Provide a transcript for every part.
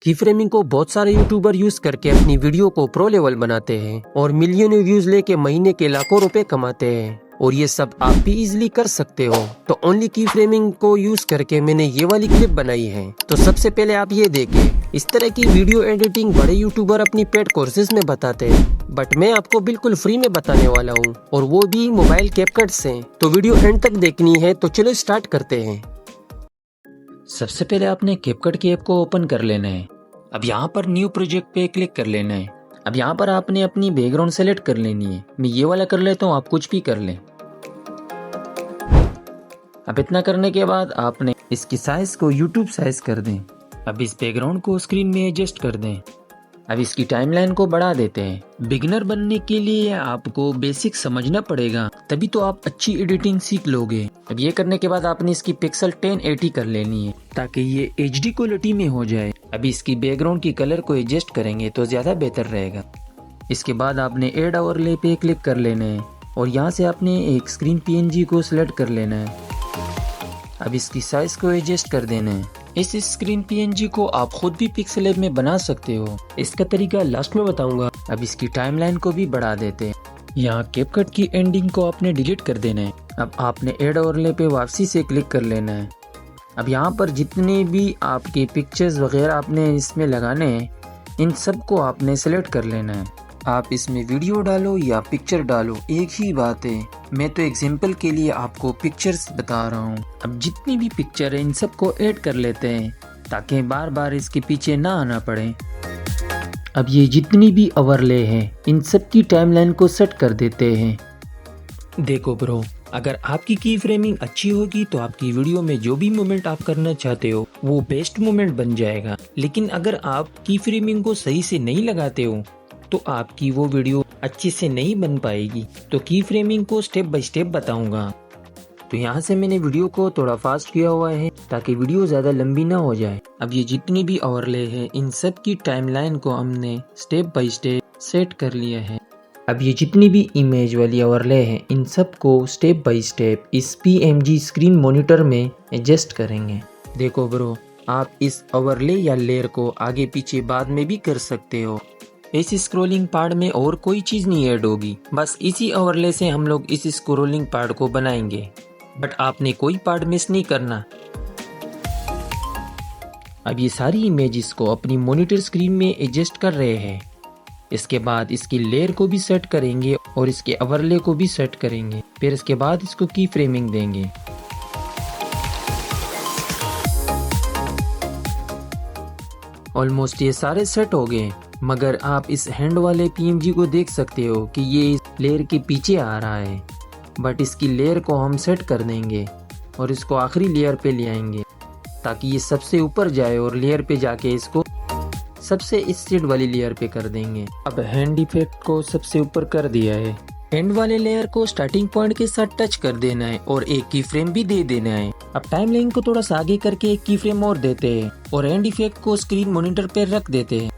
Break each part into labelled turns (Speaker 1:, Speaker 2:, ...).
Speaker 1: की फ्रेमिंग को बहुत सारे यूट्यूबर यूज करके अपनी वीडियो को प्रो लेवल बनाते हैं और मिलियनों व्यूज लेके महीने के लाखों रुपए कमाते हैं और ये सब आप भी इजीली कर सकते हो। तो ओनली की फ्रेमिंग को यूज करके मैंने ये वाली क्लिप बनाई है। तो सबसे पहले आप ये देखें। इस तरह की वीडियो एडिटिंग बड़े यूट्यूबर अपनी पेड कोर्सेज में बताते हैं, बट मैं आपको बिल्कुल फ्री में बताने वाला हूँ, और वो भी मोबाइल कैपकट से। तो वीडियो एंड तक देखनी है, तो चलो स्टार्ट करते हैं।
Speaker 2: सबसे पहले आपने कैपकट की ऐप को ओपन कर लेना है। अब यहाँ पर न्यू प्रोजेक्ट पे क्लिक कर लेना है। अब यहाँ पर आपने अपनी बैकग्राउंड सेलेक्ट कर लेनी है। मैं ये वाला कर लेता हूँ, आप कुछ भी कर लें। अब इतना करने के बाद आपने इसकी साइज को YouTube साइज कर दें। अब इस बैकग्राउंड को स्क्रीन में एडजस्ट कर दें। अब इसकी टाइमलाइन को बढ़ा देते हैं। बिगिनर बनने के लिए आपको बेसिक समझना पड़ेगा, तभी तो आप अच्छी एडिटिंग सीख लोगे। अब ये करने के बाद आपने इसकी पिक्सल 1080 कर लेनी है ताकि ये HD क्वालिटी में हो जाए। अभी इसकी बैकग्राउंड की कलर को एडजस्ट करेंगे तो ज्यादा बेहतर रहेगा। इसके बाद आपने ऐड ओवरले पे क्लिक कर लेना है और यहाँ से आपने एक स्क्रीन PNG को सिलेक्ट कर लेना है। अब इसकी साइज को एडजस्ट कर देना है। इस स्क्रीन PNG को आप खुद भी पिक्सल लैब में बना सकते हो, इसका तरीका लास्ट में बताऊंगा। अब इसकी टाइमलाइन को भी बढ़ा देते हैं। यहाँ कैपकट की एंडिंग को आपने डिलीट कर देना है। अब आपने ऐड ओवरले पे वापसी से क्लिक कर लेना है। अब यहाँ पर जितने भी आपके पिक्चर्स वगैरह आपने इसमें लगाने हैं, इन सब को आपने सेलेक्ट कर लेना है। आप इसमें वीडियो डालो या पिक्चर डालो, एक ही बात है। मैं तो एग्जाम्पल के लिए आपको पिक्चर्स बता रहा हूँ। अब जितनी भी पिक्चर है इन सब को ऐड कर लेते हैं ताकि बार बार इसके पीछे ना आना पड़े। अब ये जितनी भी ओवरले हैं इन सब की टाइमलाइन को सेट कर देते हैं। देखो ब्रो, अगर आपकी की फ्रेमिंग अच्छी होगी तो आपकी वीडियो में जो भी मोमेंट आप करना चाहते हो वो बेस्ट मोमेंट बन जाएगा। लेकिन अगर आप की फ्रेमिंग को सही से नहीं लगाते हो तो आपकी वो वीडियो अच्छे से नहीं बन पाएगी। तो की फ्रेमिंग को स्टेप बाय स्टेप बताऊंगा। तो यहाँ से मैंने वीडियो को थोड़ा फास्ट किया हुआ है ताकि वीडियो ज्यादा लंबी ना हो जाए। अब ये जितनी भी ओवरले है इन सब की टाइमलाइन को हमने स्टेप बाय स्टेप सेट कर लिया है। अब ये जितनी भी इमेज वाली ओवरले है इन सब को स्टेप बाय स्टेप इस PNG स्क्रीन मॉनिटर में एडजस्ट करेंगे। देखो ब्रो, आप इस ओवरले या लेयर को आगे पीछे बाद में भी कर सकते हो। इस स्क्रोलिंग पार्ट में और कोई चीज नहीं ऐड होगी, बस इसी ओवरले से हम लोग इस स्क्रोलिंग पार्ट को बनाएंगे। बट आपने कोई पार्ट मिस नहीं करना। अब ये सारी इमेजेस को अपनी मॉनिटर स्क्रीन में एडजस्ट कर रहे हैं। इसके बाद इसकी लेयर को भी सेट करेंगे और इसके ओवरले को भी सेट करेंगे। फिर इसके बाद इसको की फ्रेमिंग देंगे। ऑलमोस्ट ये सारे सेट हो गए, मगर आप इस हैंड वाले PNG को देख सकते हो कि ये इस लेयर के पीछे आ रहा है। बट इसकी लेयर को हम सेट कर देंगे और इसको आखिरी लेयर पे ले आएंगे ताकि ये सबसे ऊपर जाए और लेयर पे जाके इसको सबसे इस साइड वाली लेयर पे कर देंगे। अब हैंड इफेक्ट को सबसे ऊपर कर दिया है। एंड वाले लेयर को स्टार्टिंग पॉइंट के साथ टच कर देना है और एक की फ्रेम भी दे देना है। अब टाइमलाइन को थोड़ा सा आगे करके एक की फ्रेम और देते हैं और एंड इफेक्ट को स्क्रीन मॉनिटर पे रख देते हैं।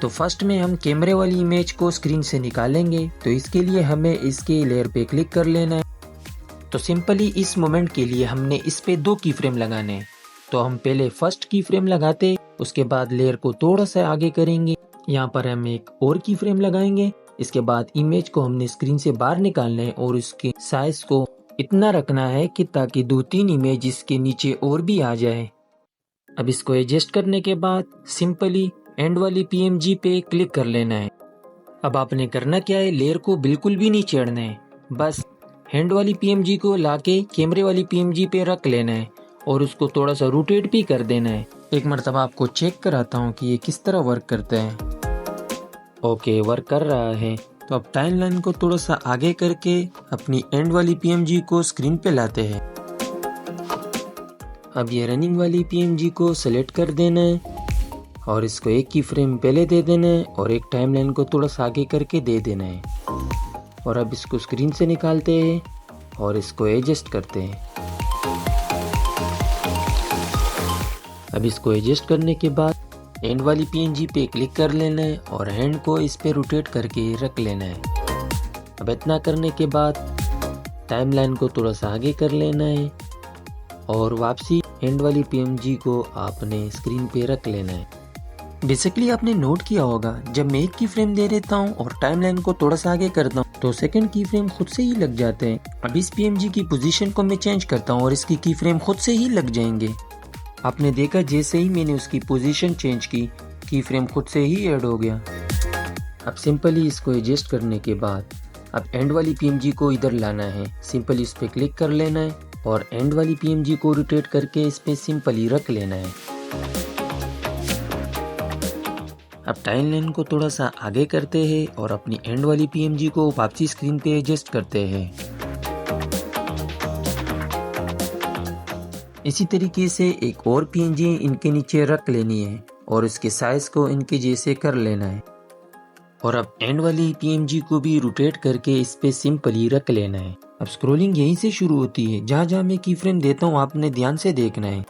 Speaker 2: तो फर्स्ट में हम कैमरे वाली इमेज को स्क्रीन से निकालेंगे, तो इसके लिए हमें इसके लेयर पे क्लिक कर लेना है। तो सिंपली इस मोमेंट के लिए हमने इस पे 2 की फ्रेम लगाने हैं। तो हम पहले फर्स्ट की फ्रेम लगाते, उसके बाद लेयर को थोड़ा सा आगे करेंगे। यहाँ पर हम एक और की फ्रेम लगाएंगे। इसके बाद इमेज को हमने स्क्रीन से बाहर निकालना है और उसके साइज को इतना रखना है कि ताकि 2-3 इमेज इसके नीचे और भी आ जाए। अब इसको एडजस्ट करने के बाद सिंपली एंड वाली PNG पे क्लिक कर लेना है। अब आपने करना क्या है, लेयर को बिल्कुल भी नहीं छेड़ना है, बस हैंड वाली PNG को लाके कैमरे वाली PNG पे रख लेना है और उसको थोड़ा सा रोटेट भी कर देना है। एक मरतबा आपको चेक कराता हूँ कि ये किस तरह वर्क करता है। ओके, वर्क कर रहा है। तो अब टाइमलाइन को थोड़ा सा आगे करके अपनी एंड वाली PNG को स्क्रीन पे लाते हैं। अब ये रनिंग वाली PNG को सेलेक्ट कर देना है और इसको एक की फ्रेम पहले दे देना है और एक टाइमलाइन को थोड़ा सा आगे करके दे देना है। और अब इसको स्क्रीन से निकालते हैं और इसको एडजस्ट करते हैं। अब इसको एडजस्ट करने के बाद एंड वाली PNG पे क्लिक कर लेना है और हैंड को इस पे रोटेट करके रख लेना है। अब इतना करने के बाद टाइमलाइन को थोड़ा सा आगे कर लेना है और वापसी हैंड वाली PNG को आपने स्क्रीन पे रख लेना है। बेसिकली आपने नोट किया होगा, जब मैं एक की फ्रेम दे देता हूँ और टाइमलाइन को थोड़ा सा आगे करता हूँ तो सेकंड की फ्रेम खुद से ही लग जाते हैं। अब इस पीएमजी की पोजीशन को मैं चेंज करता हूँ और इसकी की फ्रेम खुद से ही लग जाएंगे। आपने देखा जैसे ही मैंने उसकी पोजीशन चेंज की फ्रेम खुद से ही ऐड हो गया। अब सिंपली इसको एडजस्ट करने के बाद अब एंड वाली पीएमजी को इधर लाना है। सिंपली इस पर क्लिक कर लेना है और एंड वाली पीएमजी को रोटेट करके इस पे सिंपली रख लेना है। अब टाइमलाइन को थोड़ा सा आगे करते हैं और अपनी एंड वाली पीएमजी को वापसी स्क्रीन पे एडजस्ट करते हैं। इसी तरीके से एक और पीएनजी इनके नीचे रख लेनी है और इसके साइज को इनके जैसे कर लेना है और अब एंड वाली पीएमजी को भी रोटेट करके इस पे सिंपली रख लेना है। अब स्क्रॉलिंग यहीं से शुरू होती है। जहाँ जहाँ मैं की फ्रेम देता हूँ आपने ध्यान से देखना है।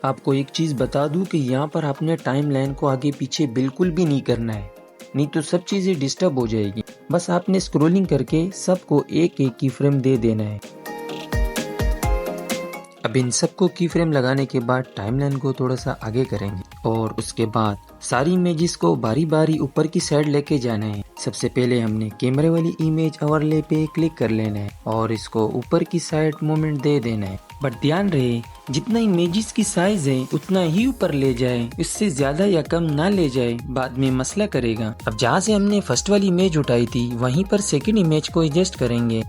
Speaker 2: आपको एक चीज बता दूं कि यहाँ पर आपने टाइम लाइन को आगे पीछे बिल्कुल भी नहीं करना है, नहीं तो सब चीजें डिस्टर्ब हो जाएगी। बस आपने स्क्रॉलिंग करके सबको एक एक की फ्रेम दे देना है। अब इन सबको की फ्रेम लगाने के बाद टाइमलाइन को थोड़ा सा आगे करेंगे और उसके बाद सारी इमेजेस को बारी बारी ऊपर की साइड लेके जाना है। सबसे पहले हमने कैमरे वाली इमेज ओवरले पे क्लिक कर लेना है और इसको ऊपर की साइड मूवमेंट दे देना है। बट ध्यान रहे जितना इमेजेस की साइज है उतना ही ऊपर ले जाए, इससे ज्यादा या कम ना ले जाए, बाद में मसला करेगा। अब जहाँ से हमने फर्स्ट वाली इमेज उठाई थी वहीं पर सेकंड इमेज को एडजस्ट करेंगे।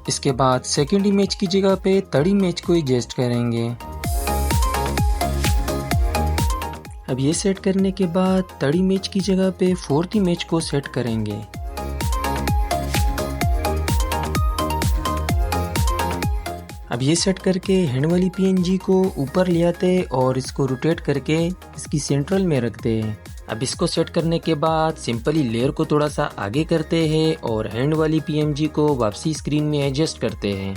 Speaker 2: इसके बाद सेकंड इमेज की जगह पे थर्ड इमेज को एडजस्ट करेंगे। अब ये सेट करने के बाद थर्ड इमेज की जगह पे फोर्थ इमेज को सेट करेंगे। अब ये सेट करके हैंड वाली पीएनजी को ऊपर ले आते और इसको रोटेट करके इसकी सेंट्रल में रखते हैं। अब इसको सेट करने के बाद सिंपली लेयर को थोड़ा सा आगे करते हैं और हैंड वाली पीएमजी को वापसी स्क्रीन में एडजस्ट करते हैं।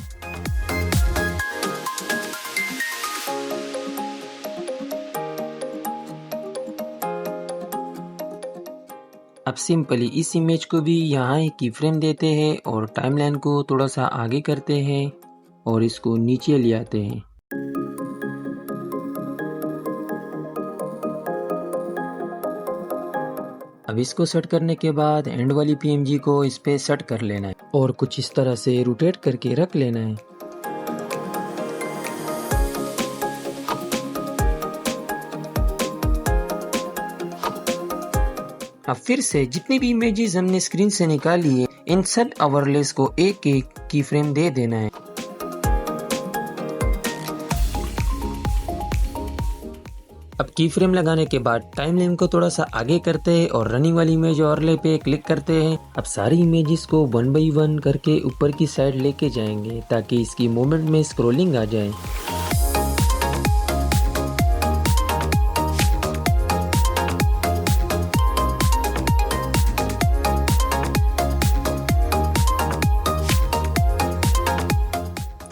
Speaker 2: अब सिंपली इस इमेज को भी यहाँ एक की फ्रेम देते हैं और टाइमलाइन को थोड़ा सा आगे करते हैं और इसको नीचे ले आते हैं। अब इसको सेट करने के बाद एंड वाली पीएमजी को इस पे सेट कर लेना है और कुछ इस तरह से रोटेट करके रख लेना है। अब फिर से जितनी भी इमेजेस हमने स्क्रीन से निकाली है इन सब ओवरलेस को एक एक की फ्रेम दे देना है। अब की फ्रेम लगाने के बाद टाइमलाइन को थोड़ा सा आगे करते हैं और रनिंग वाली इमेज ओवरले पे क्लिक करते हैं। अब सारी इमेजेस को 1 बाई 1 करके ऊपर की साइड लेके जाएंगे ताकि इसकी मूवमेंट में स्क्रॉलिंग आ जाए।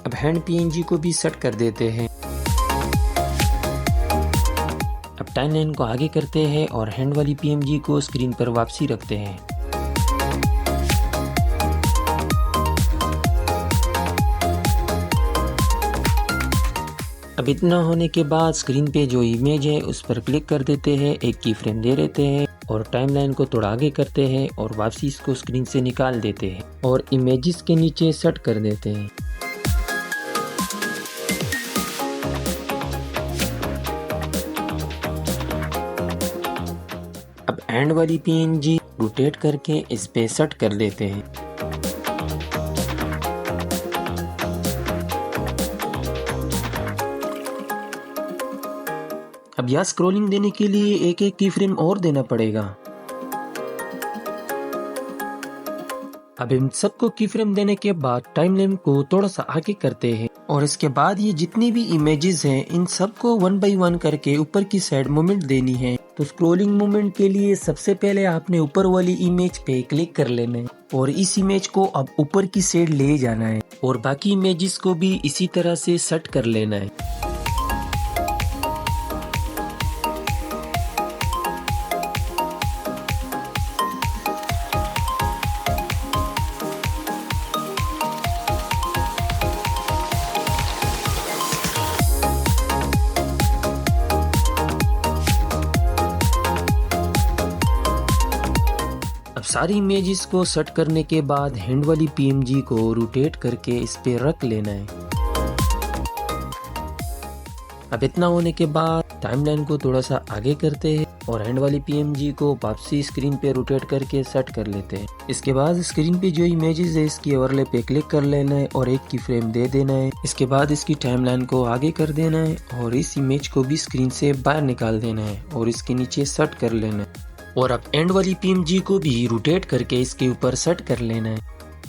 Speaker 2: अब हैंड पीएनजी को भी सेट कर देते हैं। अब टाइमलाइन को आगे करते हैं और हैंड वाली पीएमजी को स्क्रीन पर वापसी रखते हैं। अब इतना होने के बाद स्क्रीन पे जो इमेज है उस पर क्लिक कर देते हैं, एक की फ्रेम दे देते हैं और टाइमलाइन को थोड़ा आगे करते हैं और वापसी इसको स्क्रीन से निकाल देते हैं और इमेजेस के नीचे सेट कर देते हैं। अब एंड वाली पीएनजी रोटेट करके इस पे सेट कर देते हैं। अब यहाँ स्क्रॉलिंग देने के लिए एक एक की फ्रेम और देना पड़ेगा। अब इन सबको की फ्रेम देने के बाद टाइमलाइन को थोड़ा सा आगे करते हैं और इसके बाद ये जितनी भी इमेजेस हैं इन सबको 1 बाई 1 करके ऊपर की साइड मूवमेंट देनी है। तो स्क्रॉलिंग मूवमेंट के लिए सबसे पहले आपने ऊपर वाली इमेज पे क्लिक कर लेना है और इस इमेज को अब ऊपर की साइड ले जाना है और बाकी इमेजेस को भी इसी तरह से सेट कर लेना है।
Speaker 1: अब सारी इमेजेस को सेट करने के बाद हैंड वाली PNG को रोटेट करके इस पे रख लेना है। अब इतना होने के बाद टाइमलाइन को थोड़ा सा आगे करते हैं और हैंड वाली PNG को वापसी स्क्रीन पे रोटेट करके सेट कर लेते हैं। इसके बाद स्क्रीन पे जो इमेजेस है इसकी ओवरले पे क्लिक कर लेना है और एक की फ्रेम दे देना है। इसके बाद इसकी टाइमलाइन को आगे कर देना है और इस इमेज को भी स्क्रीन से बाहर निकाल देना है और इसके नीचे सेट कर लेना है। और अब एंड वाली PNG को भी रोटेट करके इसके ऊपर सेट कर लेना है।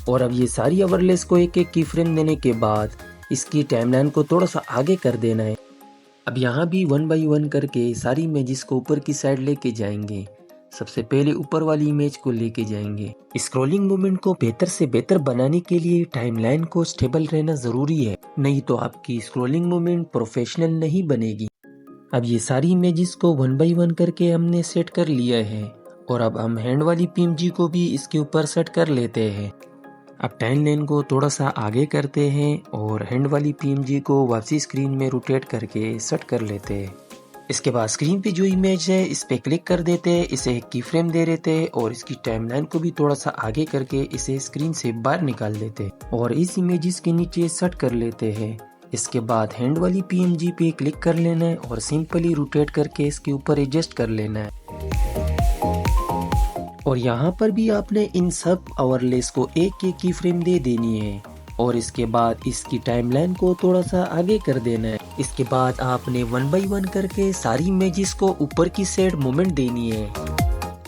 Speaker 1: और अब ये सारी ओवरलेस को एक एक की फ्रेम देने के बाद इसकी टाइमलाइन को थोड़ा सा आगे कर देना है। अब यहाँ भी 1 बाय 1 करके सारी इमेजेस को ऊपर की साइड लेके जाएंगे। सबसे पहले ऊपर वाली इमेज को लेके जाएंगे। स्क्रॉलिंग मूवमेंट को बेहतर से बेहतर बनाने के लिए टाइमलाइन को स्टेबल रहना जरूरी है, नहीं तो आपकी स्क्रॉलिंग मूवमेंट प्रोफेशनल नहीं बनेगी। अब ये सारी इमेजेस को 1 बाय 1 करके हमने सेट कर लिया है और अब हम हैंड वाली PNG को भी इसके ऊपर सेट कर लेते हैं। अब टाइमलाइन को थोड़ा सा आगे करते हैं और हैंड वाली PNG को वापसी स्क्रीन में रोटेट करके सेट कर लेते हैं। इसके बाद स्क्रीन पे जो इमेज है इस पे क्लिक कर देते हैं, इसे एक की फ्रेम दे देते हैं और इसकी टाइमलाइन को भी थोड़ा सा आगे करके इसे स्क्रीन से बाहर निकाल देते हैं और इस इमेजेस के नीचे सेट कर लेते हैं। इसके बाद हैंड वाली PNG पे क्लिक कर लेना है और सिंपली रोटेट करके इसके ऊपर एडजस्ट कर लेना है। और यहाँ पर भी आपने इन सब ओवरलेस को एक एक की फ्रेम दे देनी है और इसके बाद इसकी टाइमलाइन को थोड़ा सा आगे कर देना है। इसके बाद आपने 1 बाय 1 करके सारी इमेजेस को ऊपर की साइड मूवमेंट देनी है।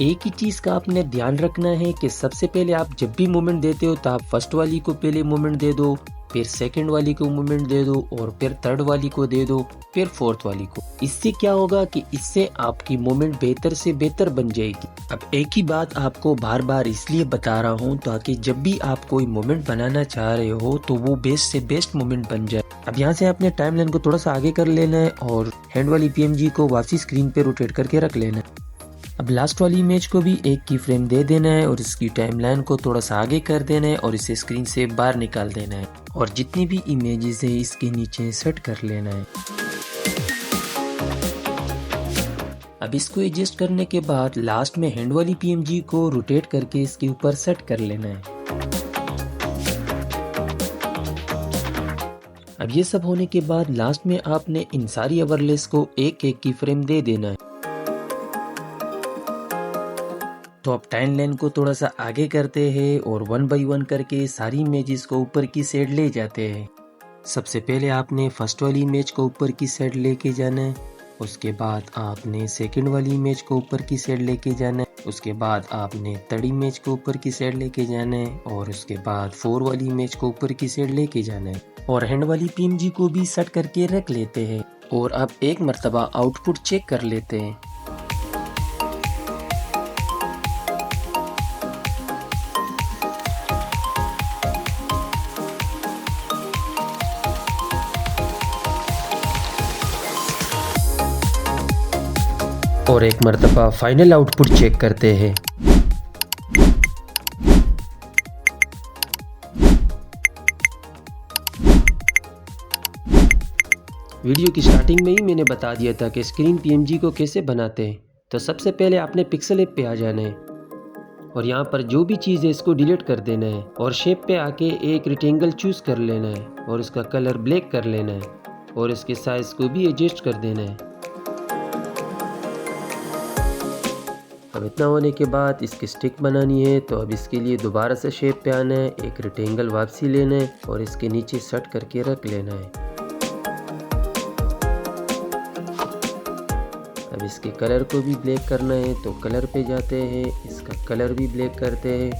Speaker 1: एक ही चीज का आपने ध्यान रखना है कि सबसे पहले आप जब भी मूवमेंट देते हो तो आप फर्स्ट वाली को पहले मूवमेंट दे दो, फिर सेकंड वाली को मूवमेंट दे दो और फिर थर्ड वाली को दे दो, फिर फोर्थ वाली को। इससे क्या होगा कि इससे आपकी मूवमेंट बेहतर से बेहतर बन जाएगी। अब एक ही बात आपको बार बार इसलिए बता रहा हूँ ताकि जब भी आप कोई मूवमेंट बनाना चाह रहे हो तो वो बेस्ट से बेस्ट मूवमेंट बन जाए। अब यहाँ से आपने टाइमलाइन को थोड़ा सा आगे कर लेना है और हैंड वाली PNG को वापसी स्क्रीन पे रोटेट करके रख लेना है। अब लास्ट वाली इमेज को भी एक की फ्रेम दे देना है और इसकी टाइमलाइन को थोड़ा सा आगे कर देना है और इसे स्क्रीन से बाहर निकाल देना है और जितनी भी इमेजेस है इसके नीचे सेट कर लेना है। अब इसको एडजस्ट करने के बाद लास्ट में हैंड वाली PNG को रोटेट करके इसके ऊपर सेट कर लेना है। अब ये सब होने के बाद लास्ट में आपने इन सारी ओवरलेस को एक एक की फ्रेम दे देना है। तो अब टाइमलाइन को थोड़ा सा आगे करते हैं और 1 बाय 1 करके सारी इमेजेस को ऊपर की साइड ले जाते हैं। सबसे पहले आपने फर्स्ट वाली इमेज को ऊपर की साइड लेके जाना है, उसके बाद आपने सेकंड वाली इमेज को ऊपर की साइड लेके जाना है, उसके बाद आपने थर्ड इमेज को ऊपर की साइड लेके जाना है और उसके बाद 4 वाली इमेज को ऊपर की साइड लेके जाना है और हैंड वाली PNG को भी सेट करके रख लेते हैं। और अब एक मर्तबा आउटपुट चेक कर लेते हैं। और एक मर्तबा फाइनल आउटपुट चेक करते हैं। वीडियो की स्टार्टिंग में ही मैंने बता दिया था कि स्क्रीन PNG को कैसे बनाते हैं। तो सबसे पहले आपने पिक्सल ऐप पे आ जाना है और यहाँ पर जो भी चीज़ है इसको डिलीट कर देना है और शेप पे आके एक रेक्टेंगल चूज कर लेना है और इसका कलर ब्लैक कर लेना है और इसके साइज को भी एडजस्ट कर देना है। अब इतना होने के बाद इसकी स्टिक बनानी है, तो अब इसके लिए दोबारा से शेप पे आना है, एक रेक्टेंगल वापसी लेना है और इसके नीचे सेट करके रख लेना है। अब इसके कलर को भी ब्लैक करना है, तो कलर पे जाते हैं, इसका कलर भी ब्लैक करते हैं।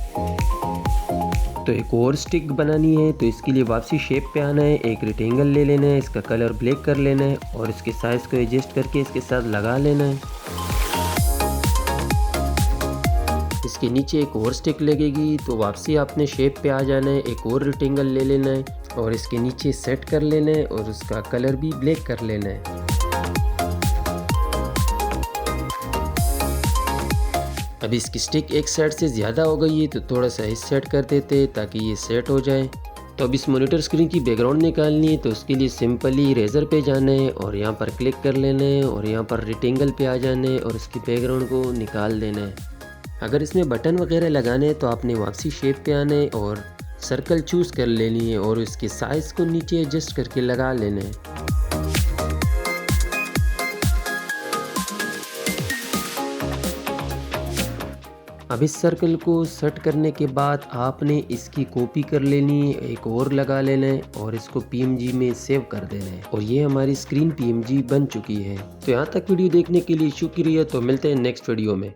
Speaker 1: तो एक और स्टिक बनानी है, तो इसके लिए वापसी शेप पे आना है, एक रेक्टेंगल ले लेना है, इसका कलर ब्लैक कर लेना है और इसके साइज को एडजस्ट करके इसके साथ लगा लेना है। इसके नीचे एक और स्टिक लगेगी, तो वापसी आपने शेप पे आ जाना है, एक और रेक्टेंगल ले लेना है और इसके नीचे सेट कर लेना है और उसका कलर भी ब्लैक कर लेना है। अब इसकी स्टिक एक साइड से ज़्यादा हो गई है, तो थोड़ा सा इस सेट कर देते हैं ताकि ये सेट हो जाए। तो अब इस मॉनिटर स्क्रीन की बैकग्राउंड निकालनी है, तो उसके लिए सिंपली इरेजर पे जाना है और यहाँ पर क्लिक कर लेना है और यहाँ पर रेक्टेंगल पे आ जाना है और इसकी बैकग्राउंड को निकाल देना है। अगर इसमें बटन वगैरह लगाने हैं तो आपने वापसी शेप पे आना है और सर्कल चूज़ कर लेनी है और इसके साइज़ को नीचे एडजस्ट करके लगा लेना है। अब इस सर्कल को सेट करने के बाद आपने इसकी कॉपी कर लेनी है, एक और लगा लेना है और इसको PNG में सेव कर देना है और ये हमारी स्क्रीन PNG बन चुकी है। तो यहाँ तक वीडियो देखने के लिए शुक्रिया। तो मिलते हैं नेक्स्ट वीडियो में।